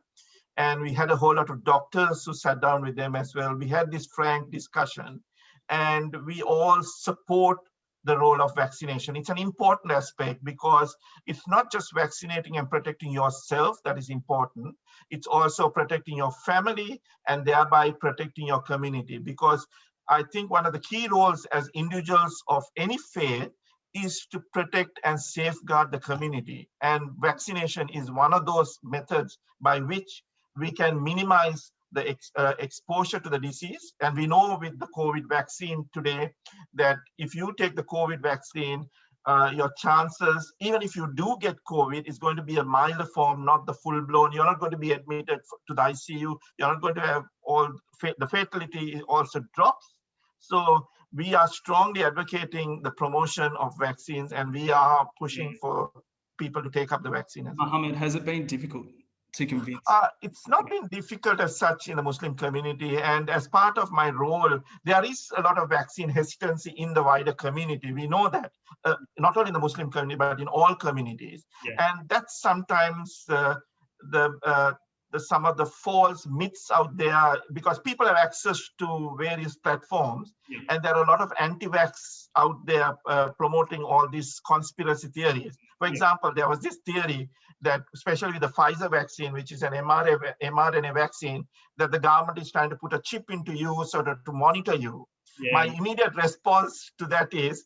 and we had a whole lot of doctors who sat down with them as well. We had this frank discussion, and we all support the role of vaccination. It's an important aspect, because it's not just vaccinating and protecting yourself that is important. It's also protecting your family and thereby protecting your community. Because I think one of the key roles as individuals of any faith is to protect and safeguard the community. And vaccination is one of those methods by which we can minimize the exposure to the disease. And we know with the COVID vaccine today that if you take the COVID vaccine, your chances, even if you do get COVID, is going to be a milder form, not the full blown. You're not going to be admitted to the ICU. You're not going to have the fatality also drops. So we are strongly advocating the promotion of vaccines, and we are pushing for people to take up the vaccine as well. Mohammed, has it been difficult to convince? It's not been difficult as such in the Muslim community. And as part of my role, there is a lot of vaccine hesitancy in the wider community. We know that, not only in the Muslim community, but in all communities. Yeah. And that's sometimes some of the false myths out there, because people have access to various platforms. Yeah. And there are a lot of anti-vax out there promoting all these conspiracy theories. For example, there was this theory that, especially the Pfizer vaccine, which is an mRNA vaccine, that the government is trying to put a chip into you so that to monitor you. Yeah. My immediate response to that is,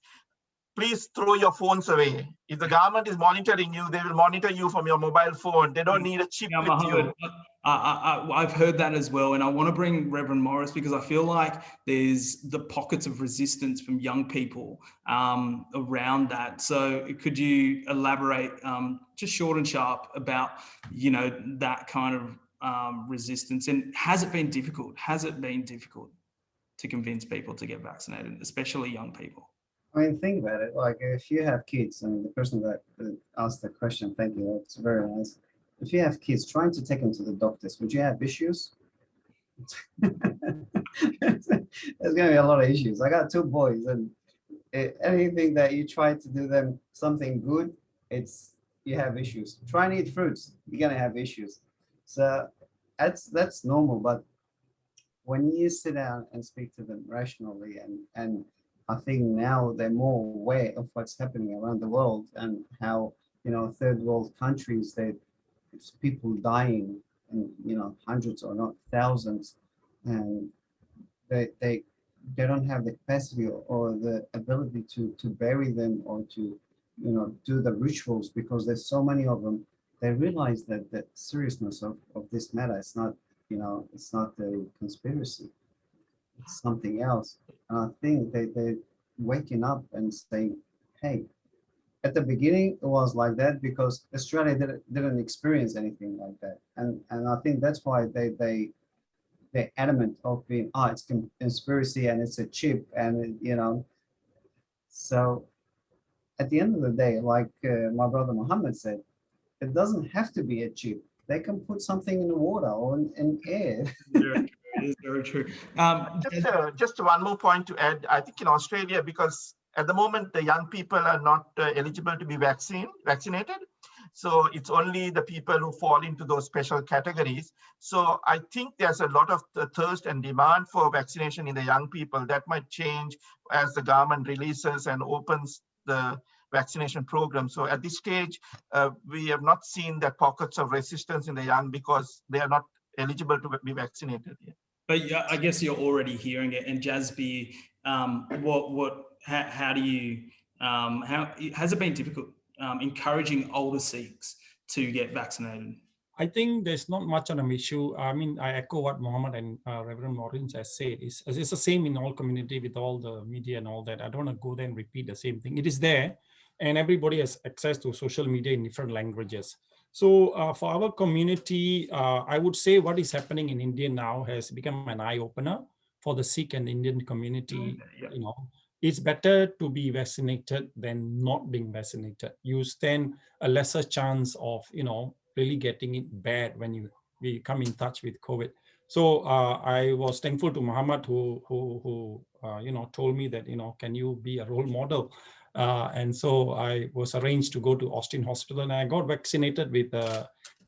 please throw your phones away. If the government is monitoring you, they will monitor you from your mobile phone. They don't need a chip with you. I've heard that as well. And I want to bring Reverend Morris, because I feel like there's the pockets of resistance from young people around that. So could you elaborate just short and sharp about, you know, that kind of resistance? And has it been difficult? Has it been difficult to convince people to get vaccinated, especially young people? I mean, think about it. Like, if you have kids, and the person that asked the question, thank you, that's very nice. If you have kids, trying to take them to the doctors, would you have issues? There's going to be a lot of issues. I got 2 boys, and anything that you try to do them something good, you have issues. Try and eat fruits, you're going to have issues. So that's normal. But when you sit down and speak to them rationally, and I think now they're more aware of what's happening around the world, and how, you know, third world countries, it's people dying, and, you know, hundreds or not thousands, and they don't have the capacity or the ability to bury them, or to, you know, do the rituals, because there's so many of them. They realize that the seriousness of this matter, it's not, you know, it's not the conspiracy. It's something else. And I think they're waking up and saying, hey, at the beginning it was like that because Australia didn't experience anything like that. And I think that's why they're adamant of being, it's conspiracy and it's a chip, and, you know. So at the end of the day, like my brother Mohammed said, it doesn't have to be a chip. they can put something in the water or in air. It is very true. Just one more point to add. I think in Australia, because at the moment the young people are not eligible to be vaccinated, so it's only the people who fall into those special categories. So I think there's a lot of thirst and demand for vaccination in the young people. That might change as the government releases and opens the vaccination program. So at this stage, we have not seen that pockets of resistance in the young because they are not eligible to be vaccinated yet. But yeah, I guess you're already hearing it. And Jasby, how do you, how has it been difficult encouraging older Sikhs to get vaccinated? I think there's not much on an issue. I mean, I echo what Mohammed and Reverend Lawrence has said. It's the same in all community with all the media and all that. I don't want to go there and repeat the same thing. It is there, and everybody has access to social media in different languages. So for our community, I would say what is happening in India now has become an eye-opener for the Sikh and Indian community. Yep. You know, it's better to be vaccinated than not being vaccinated. You stand a lesser chance of, you know, really getting it bad when we come in touch with COVID. So I was thankful to Muhammad who you know, told me that, you know, can you be a role model? And so I was arranged to go to Austin Hospital, and I got vaccinated with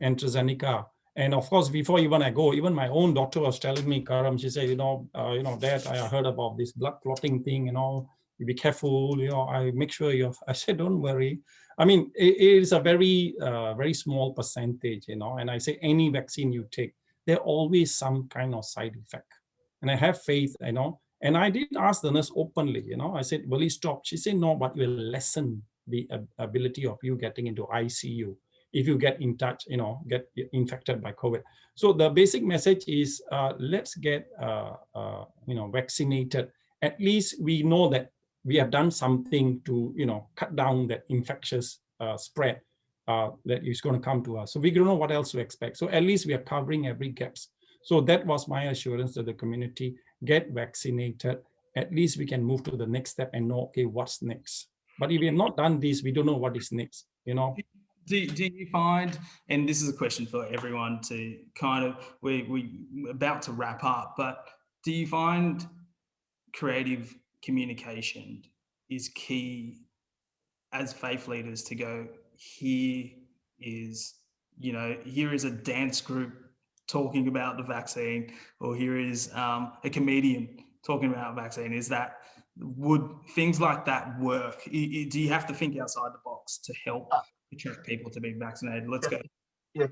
AstraZeneca. And of course, before even I go, even my own doctor was telling me, Karam, she said, you know, Dad, I heard about this blood clotting thing, you know, you be careful, you know, I make sure I said, don't worry. I mean, it is a very, very small percentage, you know, and I say any vaccine you take, there always some kind of side effect. And I have faith, you know, and I did ask the nurse openly, you know, I said, will he stop? She said, no, but will lessen the ability of you getting into ICU if you get in touch, you know, get infected by COVID. So the basic message is let's get, you know, vaccinated. At least we know that we have done something to, you know, cut down that infectious spread that is going to come to us. So we don't know what else to expect. So at least we are covering every gaps. So that was my assurance to the community, get vaccinated. At least we can move to the next step and know, okay, what's next? But if we have not done this, we don't know what is next, you know? Do you find, and this is a question for everyone to kind of, we're about to wrap up, but do you find creative communication is key as faith leaders to go, here is, you know, here is a dance group talking about the vaccine, or here is a comedian talking about vaccine? Is that, would things like that work? Do you have to think outside the box to help attract people to be vaccinated? Let's go. Yeah,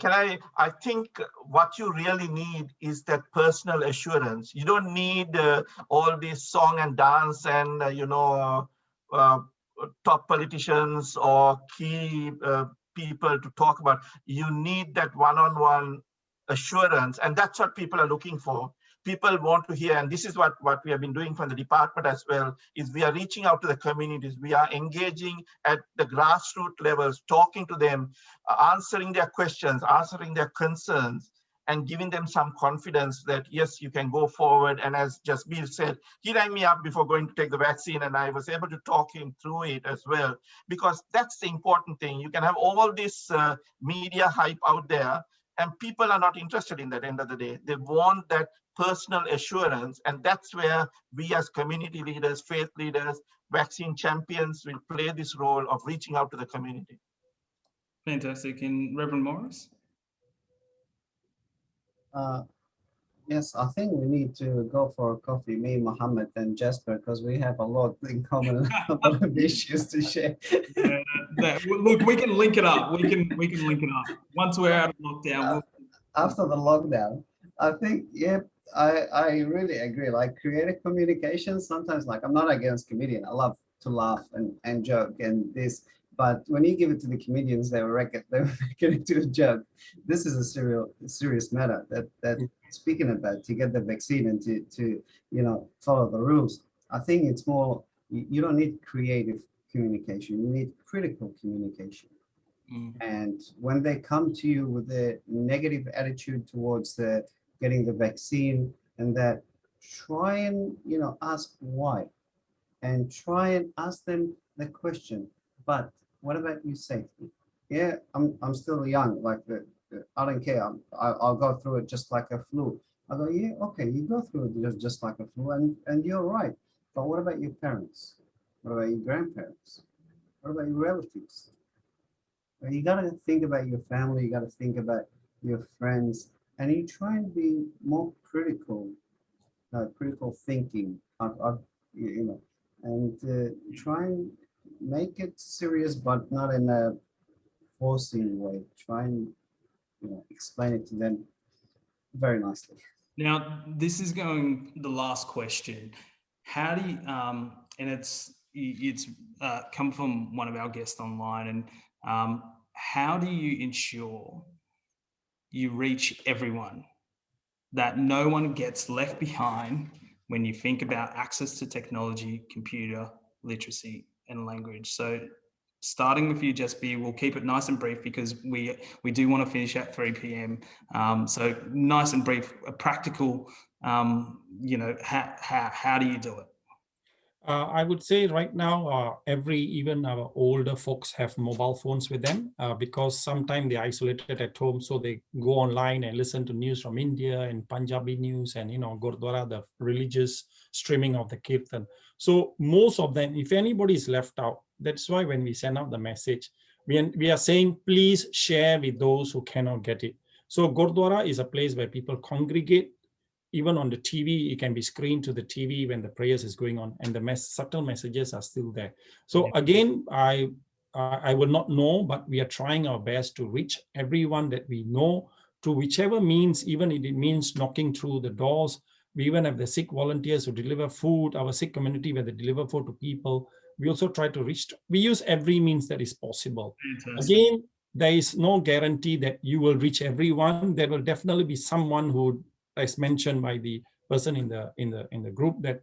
I think what you really need is that personal assurance. You don't need all this song and dance and, you know, top politicians or key people to talk about. You need that one-on-one assurance, and that's what people are looking for. People want to hear, and this is what we have been doing from the department as well, is we are reaching out to the communities. We are engaging at the grassroots levels, talking to them, answering their questions, answering their concerns, and giving them some confidence that, yes, you can go forward. And as Jasby said, he rang me up before going to take the vaccine, and I was able to talk him through it as well, because that's the important thing. You can have all this media hype out there, and people are not interested in that. End of the day, they want that personal assurance, and that's where we as community leaders, faith leaders, vaccine champions will play this role of reaching out to the community. Fantastic. And Reverend Morris? Yes, I think we need to go for a coffee, me, Mohammed, and Jasper, because we have a lot in common, a lot of issues to share. Look, we can link it up. We can link it up once we're out of lockdown. After the lockdown, I think, yeah, I really agree. Like creative communication, sometimes, like, I'm not against comedian. I love to laugh and joke and this, but when you give it to the comedians, they will make it into a joke. This is a serious matter that speaking about, to get the vaccine and to you know, follow the rules. I think it's more, you don't need creative communication, you need critical communication. And when they come to you with a negative attitude towards getting the vaccine, and that, try and, you know, ask why, and try and ask them the question, but what about your safety? Yeah, I'm still young, like I don't care. I'll go through it just like a flu. I go, yeah, okay, you go through it just like a flu, and you're right. But what about your parents? What about your grandparents? What about your relatives? You got to think about your family. You got to think about your friends, and you try and be more critical, critical thinking. You know, and try and make it serious, but not in a forcing way. Try and explain it to them very nicely. Now, this is going the last question. How do you, and it's come from one of our guests online, and how do you ensure you reach everyone, that no one gets left behind when you think about access to technology, computer literacy, and language? So starting with you, Jasby, we'll keep it nice and brief because we do want to finish at 3 p.m. So nice and brief, a practical, how do you do it? I would say right now, even our older folks have mobile phones with them because sometimes they're isolated at home. So they go online and listen to news from India and Punjabi news and, Gurdwara, the religious streaming of the Kirtan. So most of them, if anybody is left out, that's why when we send out the message, we are saying, please share with those who cannot get it. So Gurdwara is a place where people congregate. Even on the TV, it can be screened to the TV when the prayers is going on, and the subtle messages are still there. So again, I will not know, but we are trying our best to reach everyone that we know through whichever means, even if it means knocking through the doors. We even have the Sikh volunteers who deliver food, our Sikh community where they deliver food to people. We also try to reach, we use every means that is possible. Fantastic. Again, there is no guarantee that you will reach everyone. There will definitely be someone who, as mentioned by the person in the group, that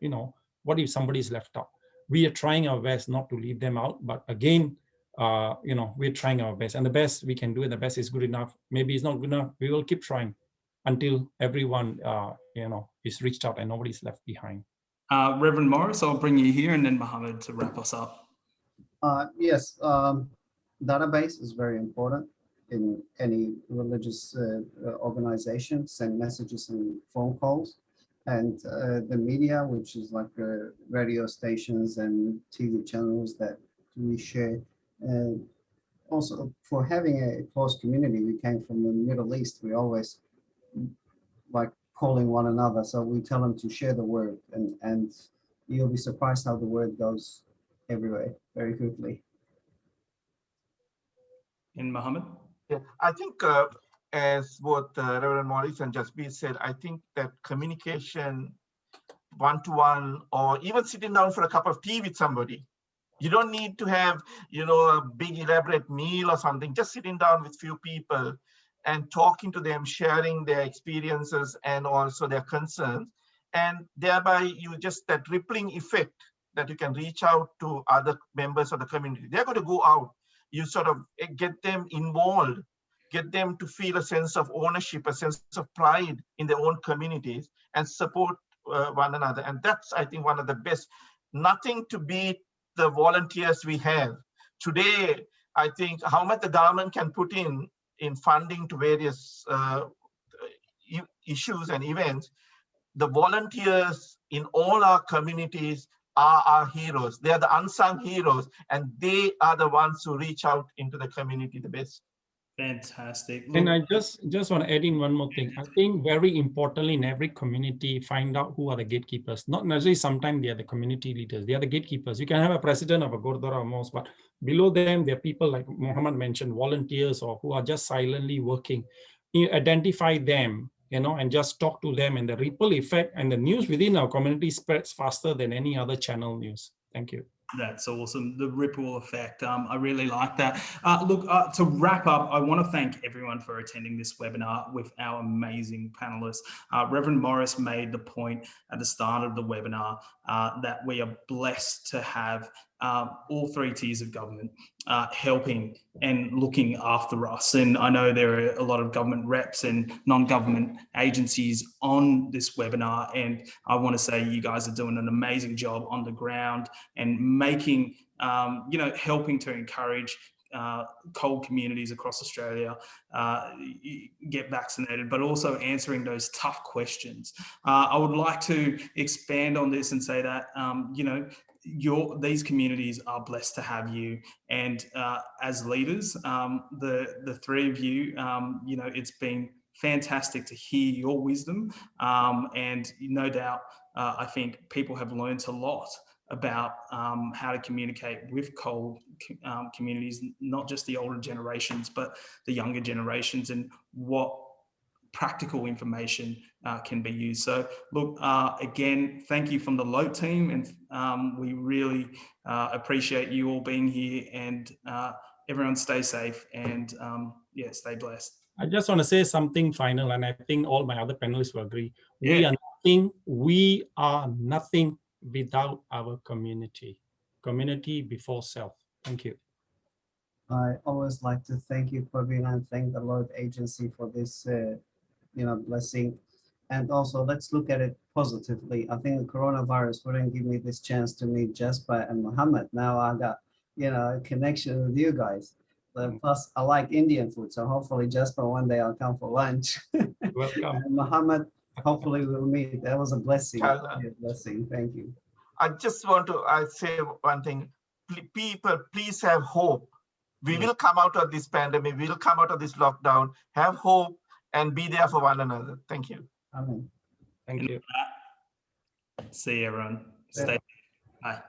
what if somebody is left out? We are trying our best not to leave them out, but again, we're trying our best, and the best we can do, and the best is good enough. Maybe it's not good enough. We will keep trying until everyone is reached out and nobody's left behind. Reverend Morris, I'll bring you here, and then Mohammed to wrap us up. Yes, database is very important in any religious organization. Send messages and phone calls, and the media, which is like radio stations and TV channels that we share. Also, for having a close community, we came from the Middle East. We always like calling one another, so we tell them to share the word, and you'll be surprised how the word goes everywhere very quickly. And Mohammed? Yeah, I think as both Reverend Morris and Jasby said, I think that communication one-to-one, or even sitting down for a cup of tea with somebody. You don't need to have, a big elaborate meal or something. Just sitting down with few people and talking to them, sharing their experiences and also their concerns. And thereby you just that rippling effect that you can reach out to other members of the community. They're going to go out. You sort of get them involved, get them to feel a sense of ownership, a sense of pride in their own communities, and support one another. And that's, I think, one of the best. Nothing to beat the volunteers we have. Today, I think how much the government can put in funding to various issues and events, the volunteers in all our communities are our heroes. They are the unsung heroes, and they are the ones who reach out into the community the best. Fantastic. And I just want to add in one more thing. I think very importantly in every community, find out who are the gatekeepers. Not necessarily sometimes they are the community leaders. They are the gatekeepers. You can have a president of a Gurdwara or mosque, but below them, there are people like Mohammed mentioned, volunteers or who are just silently working. You identify them, and just talk to them, and the ripple effect and the news within our community spreads faster than any other channel news. Thank you. That's awesome. The ripple effect. I really like that. Look, to wrap up, I want to thank everyone for attending this webinar with our amazing panelists. Reverend Morris made the point at the start of the webinar that we are blessed to have all three tiers of government helping and looking after us. And I know there are a lot of government reps and non-government agencies on this webinar. And I want to say you guys are doing an amazing job on the ground and making, helping to encourage CALD communities across Australia get vaccinated, but also answering those tough questions. I would like to expand on this and say that, you know, these communities are blessed to have you, and as leaders, the three of you, you know, it's been fantastic to hear your wisdom, and no doubt I think people have learned a lot about how to communicate with CALD communities, not just the older generations, but the younger generations, and what practical information can be used. So look, again, thank you from the LOTE team, and we really appreciate you all being here, and everyone stay safe, and yeah, stay blessed. I just want to say something final, and I think all my other panelists will agree. Yeah. We are nothing without our community. Community before self. Thank you. I always like to thank you, Praveen, and thank the Lord Agency for this, you know, blessing. And also, let's look at it positively. I think the coronavirus wouldn't give me this chance to meet Jasby and Muhammad. Now I got, you know, a connection with you guys. But plus, I like Indian food, so hopefully, Jasby, one day I'll come for lunch. Welcome. And Muhammad, hopefully we'll meet. That was a blessing. CALD. Blessing. Thank you. I just want to say one thing. People, please have hope. We will come out of this pandemic. We will come out of this lockdown. Have hope and be there for one another. Thank you. Amen. Thank you. See you, everyone. Stay. Bye.